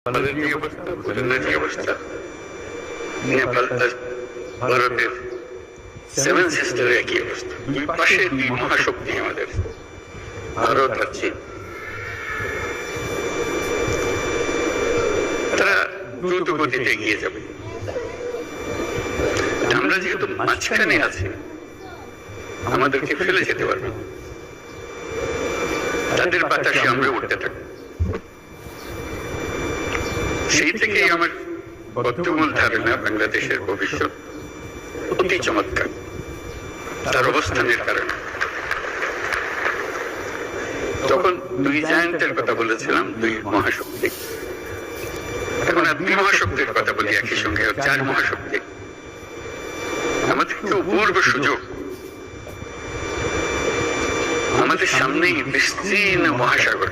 নেপালের কি অবস্থা, ভুটানের কি অবস্থা, নেপাল ভারতের সেভেন সিস্টারের একই অবস্থা। দুই পাশে দুই মহাশক্তি আমাদের, ভারত আর চীন। তারা দ্রুত গতিতে এগিয়ে যাবে। আমরা যেহেতু মাঝখানে আছি, আমাদেরকে ফেলে যেতে পারবে, তাদের বাতাসে আমরা উঠতে থাকবো। সেই থেকেই আমার বদ্ধমূল ধারণা বাংলাদেশের ভবিষ্যৎ অতি চমৎকার, তার অবস্থানের কারণে। তখন দুই জায়ান্টের কথা বলেছিলাম, দুই মহাশক্তি। এখন আর দুই মহাশক্তির কথা বলি একই সঙ্গে, চার মহাশক্তি। আমাদের তো অপূর্ব সুযোগ, আমাদের সামনেই বিস্তীর্ণ মহাসাগর।